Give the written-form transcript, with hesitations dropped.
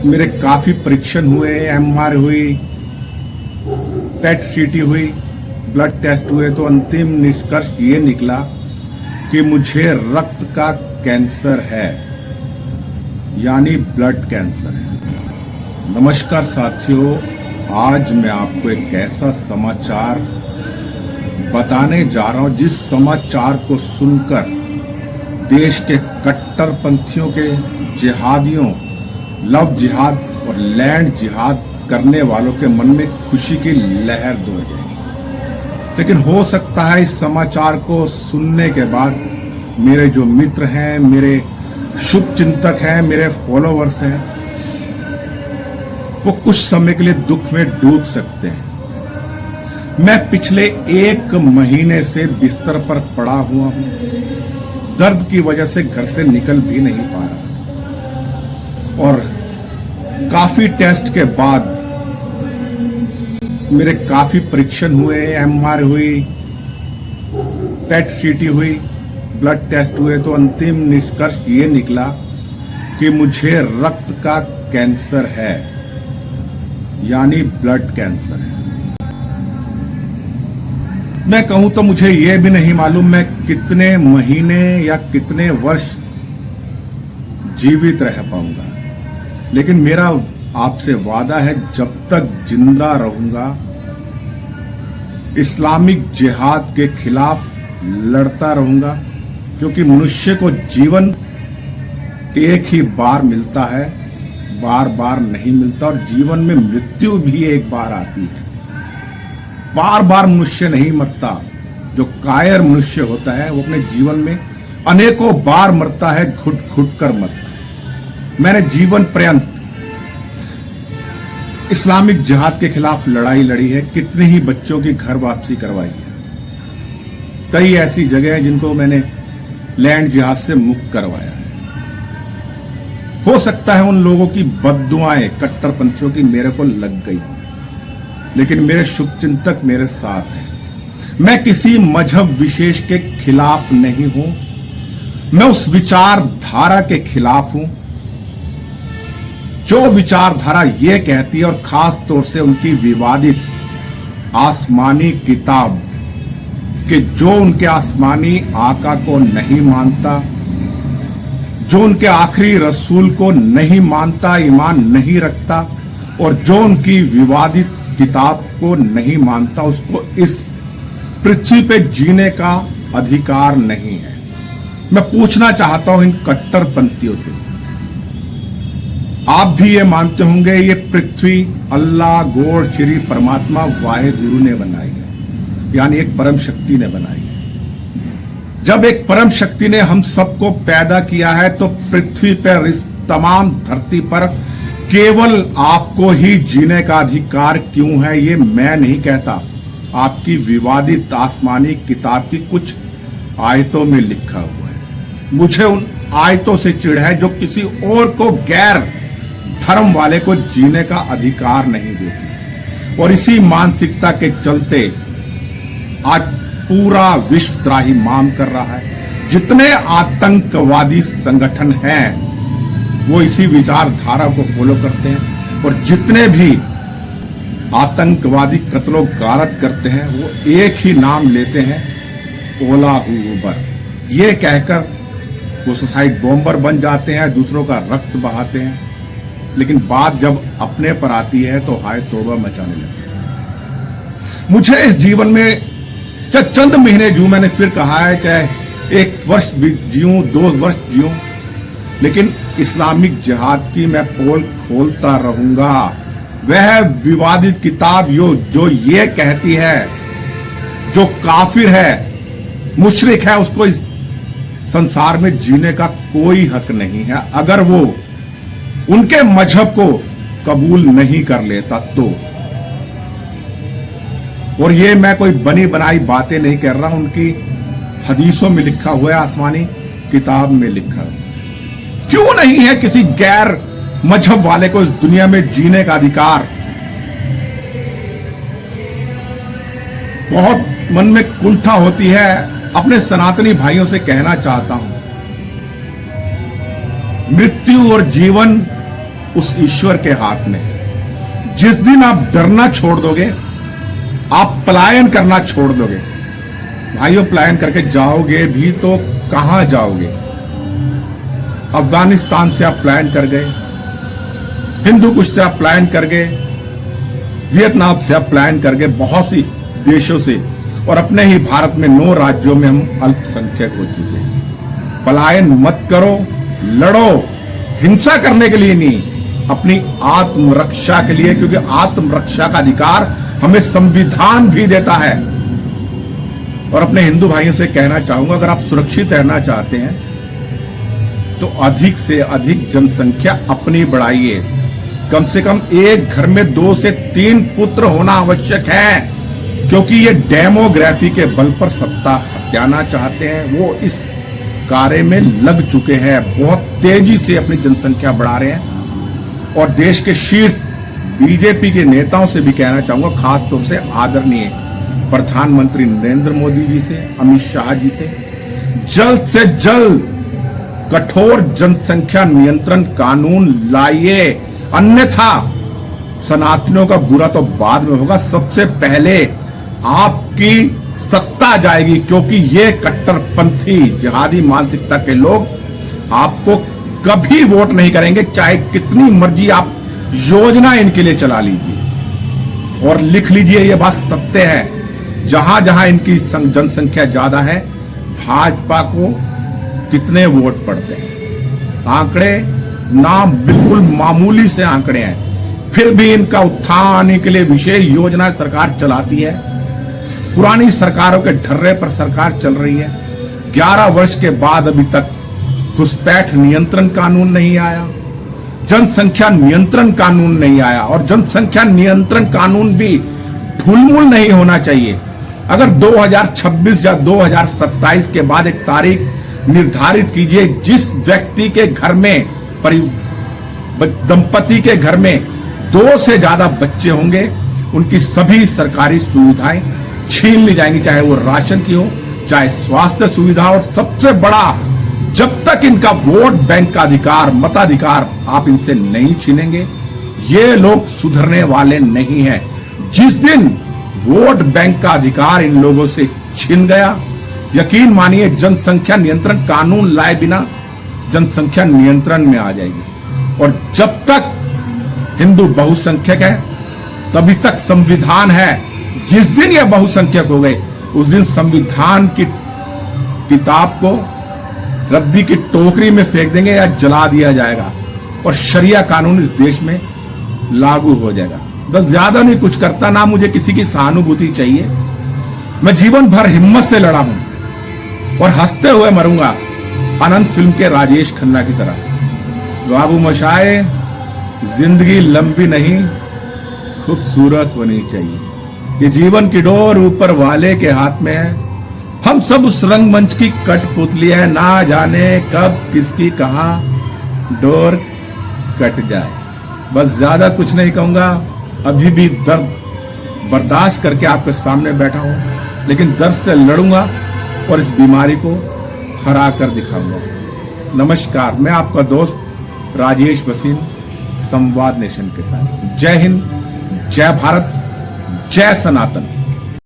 मेरे काफी परीक्षण हुए, एमआर हुई, पेट सीटी हुई, ब्लड टेस्ट हुए, तो अंतिम निष्कर्ष ये निकला कि मुझे रक्त का कैंसर है, यानी ब्लड कैंसर है। नमस्कार साथियों, आज मैं आपको एक ऐसा समाचार बताने जा रहा हूं जिस समाचार को सुनकर देश के कट्टरपंथियों के जिहादियों, लव जिहाद और लैंड जिहाद करने वालों के मन में खुशी की लहर दौड़ जाएगी। लेकिन हो सकता है इस समाचार को सुनने के बाद मेरे जो मित्र हैं, मेरे शुभ चिंतक हैं, मेरे फॉलोवर्स हैं, वो कुछ समय के लिए दुख में डूब सकते हैं। मैं पिछले 1 महीने से बिस्तर पर पड़ा हुआ हूं, दर्द की वजह से घर से निकल भी नहीं पा रहा और काफी टेस्ट के बाद मेरे काफी परीक्षण हुए, एमआर हुई, पेट सीटी हुई, ब्लड टेस्ट हुए, तो अंतिम निष्कर्ष ये निकला कि मुझे रक्त का कैंसर है, यानी ब्लड कैंसर है। मैं कहूं तो मुझे यह भी नहीं मालूम मैं कितने महीने या कितने वर्ष जीवित रह पाऊंगा, लेकिन मेरा आपसे वादा है, जब तक जिंदा रहूंगा इस्लामिक जिहाद के खिलाफ लड़ता रहूंगा, क्योंकि मनुष्य को जीवन एक ही बार मिलता है, बार बार नहीं मिलता, और जीवन में मृत्यु भी एक बार आती है। बार बार मनुष्य नहीं मरता। जो कायर मनुष्य होता है वो अपने जीवन में अनेकों बार मरता है, घुट घुट कर मरता है। मैंने जीवन पर्यंत इस्लामिक जिहाद के खिलाफ लड़ाई लड़ी है, कितने ही बच्चों की घर वापसी करवाई है। कई ऐसी जगह हैं जिनको मैंने लैंड जिहाद से मुक्त करवाया है। हो सकता है उन लोगों की बद्दुआएं, कट्टरपंथियों की, मेरे को लग गई, लेकिन मेरे शुभचिंतक मेरे साथ हैं। मैं किसी मजहब विशेष के खिलाफ नहीं हूं, मैं उस विचारधारा के खिलाफ हूं जो विचारधारा यह कहती है, और खास तौर से उनकी विवादित आसमानी किताब, कि जो उनके आसमानी आका को नहीं मानता, जो उनके आखिरी रसूल को नहीं मानता, ईमान नहीं रखता, और जो उनकी विवादित किताब को नहीं मानता, उसको इस पृथ्वी पे जीने का अधिकार नहीं है। मैं पूछना चाहता हूं इन कट्टरपंथियों से, आप भी ये मानते होंगे ये पृथ्वी अल्लाह, गॉड, श्री परमात्मा वाहे गुरु ने बनाई है, यानी एक परम शक्ति ने बनाई है। जब एक परम शक्ति ने हम सबको पैदा किया है, तो पृथ्वी पर, इस तमाम धरती पर केवल आपको ही जीने का अधिकार क्यों है, ये मैं नहीं कहता, आपकी विवादित आसमानी किताब की कुछ आयतों में लिखा हुआ है। मुझे उन आयतों से चिढ़ है जो किसी और को, गैर धर्म वाले को जीने का अधिकार नहीं देती, और इसी मानसिकता के चलते आज पूरा विश्व त्राहिमाम कर रहा है। जितने आतंकवादी संगठन हैं वो इसी विचारधारा को फॉलो करते हैं, और जितने भी आतंकवादी कत्लो गारत करते हैं वो एक ही नाम लेते हैं, ओला उबर। ये कहकर वो सुसाइड बॉम्बर बन जाते हैं, दूसरों का रक्त बहाते हैं, लेकिन बात जब अपने पर आती है तो हाय तौबा मचाने लगते हैं। मुझे इस जीवन में चाहे चंद महीने जीऊं, मैंने फिर कहा है, चाहे 1 वर्ष भी जीऊं, 2 वर्ष जीऊं, लेकिन इस्लामिक जिहाद की मैं पोल खोलता रहूंगा। वह विवादित किताब जो ये कहती है, जो काफिर है, मुशरिक है, उसको इस संसार में जीने का कोई हक नहीं है, अगर वो उनके मजहब को कबूल नहीं कर लेता तो। और ये मैं कोई बनी बनाई बातें नहीं कर रहा, उनकी हदीसों में लिखा हुआ है, आसमानी किताब में लिखा हुआ। क्यों नहीं है किसी गैर मजहब वाले को इस दुनिया में जीने का अधिकार? बहुत मन में कुंठा होती है, अपने सनातनी भाइयों से कहना चाहता हूं, मृत्यु और जीवन उस ईश्वर के हाथ में है। जिस दिन आप डरना छोड़ दोगे, आप पलायन करना छोड़ दोगे, भाइयों पलायन करके जाओगे भी तो कहां जाओगे? अफगानिस्तान से आप पलायन कर गए, हिंदू कुश से आप पलायन कर गए, वियतनाम से आप पलायन कर गए, बहुत सी देशों से, और अपने ही भारत में 9 राज्यों में हम अल्पसंख्यक हो चुके हैं। पलायन मत करो, लड़ो, हिंसा करने के लिए नहीं, अपनी आत्मरक्षा के लिए, क्योंकि आत्मरक्षा का अधिकार हमें संविधान भी देता है। और अपने हिंदू भाइयों से कहना चाहूंगा, अगर आप सुरक्षित रहना चाहते हैं तो अधिक से अधिक जनसंख्या अपनी बढ़ाइए। कम से कम एक घर में 2 से 3 पुत्र होना आवश्यक है, क्योंकि ये डेमोग्राफी के बल पर सत्ता हथियाना चाहते हैं। वो इस कार्य में लग चुके हैं, बहुत तेजी से अपनी जनसंख्या बढ़ा रहे हैं। और देश के शीर्ष बीजेपी के नेताओं से भी कहना चाहूंगा, खासतौर से आदरणीय प्रधानमंत्री नरेंद्र मोदी जी से, अमित शाह जी से जल्द कठोर जनसंख्या नियंत्रण कानून लाइए, अन्यथा सनातनियों का बुरा तो बाद में होगा, सबसे पहले आपकी सत्ता जाएगी। क्योंकि ये कट्टरपंथी जिहादी मानसिकता के लोग आपको कभी वोट नहीं करेंगे, चाहे कितनी मर्जी आप योजना इनके लिए चला लीजिए। और लिख लीजिए, ये बात सत्य है, जहां जहां इनकी जनसंख्या ज्यादा है, भाजपा को कितने वोट पड़ते हैं। आंकड़े नाम बिल्कुल मामूली से आंकड़े हैं, फिर भी इनका उत्थान आने के लिए विशेष योजना सरकार चलाती है। पुरानी सरकारों के ढर्रे पर सरकार चल रही है। 11 वर्ष के बाद अभी तक घुसपैठ नियंत्रण कानून नहीं आया, जनसंख्या नियंत्रण कानून नहीं आया, और जनसंख्या नियंत्रण कानून भी ढुलमुल नहीं होना चाहिए। अगर 2026 या 2027 के बाद एक तारीख निर्धारित कीजिए, जिस व्यक्ति के घर में, दंपति के घर में 2 से ज्यादा बच्चे होंगे, उनकी सभी सरकारी सुविधाएं छीन ली जाएंगी, चाहे वो राशन की हो, चाहे स्वास्थ्य सुविधा। और सबसे बड़ा, जब तक इनका वोट बैंक का अधिकार, मताधिकार आप इनसे नहीं छीनेंगे, ये लोग सुधरने वाले नहीं हैं। जिस दिन वोट बैंक का अधिकार इन लोगों से छीन गया, यकीन मानिए जनसंख्या नियंत्रण कानून लाए बिना जनसंख्या नियंत्रण में आ जाएगी। और जब तक हिंदू बहुसंख्यक है, तभी तक संविधान है। जिस दिन यह बहुसंख्यक हो गए, उस दिन संविधान की किताब को रद्दी की टोकरी में फेंक देंगे या जला दिया जाएगा, और शरिया कानून इस देश में लागू हो जाएगा। बस ज्यादा नहीं कुछ करता, ना मुझे किसी की सहानुभूति चाहिए। मैं जीवन भर हिम्मत से लड़ा हूं और हंसते हुए मरूंगा, अनंत फिल्म के राजेश खन्ना की तरह। बाबू मशाए, जिंदगी लंबी नहीं खूबसूरत होनी चाहिए। ये जीवन की डोर ऊपर वाले के हाथ में है। हम सब उस रंगमंच की कठपुतली है, ना जाने कब किसकी कहां डोर कट जाए। बस ज्यादा कुछ नहीं कहूंगा, अभी भी दर्द बर्दाश्त करके आपके सामने बैठा हूं, लेकिन दर्द से लड़ूंगा और इस बीमारी को हरा कर दिखाऊंगा। नमस्कार, मैं आपका दोस्त राजेश भसीन, संवाद नेशन के साथ। जय हिंद, जय भारत, जय सनातन।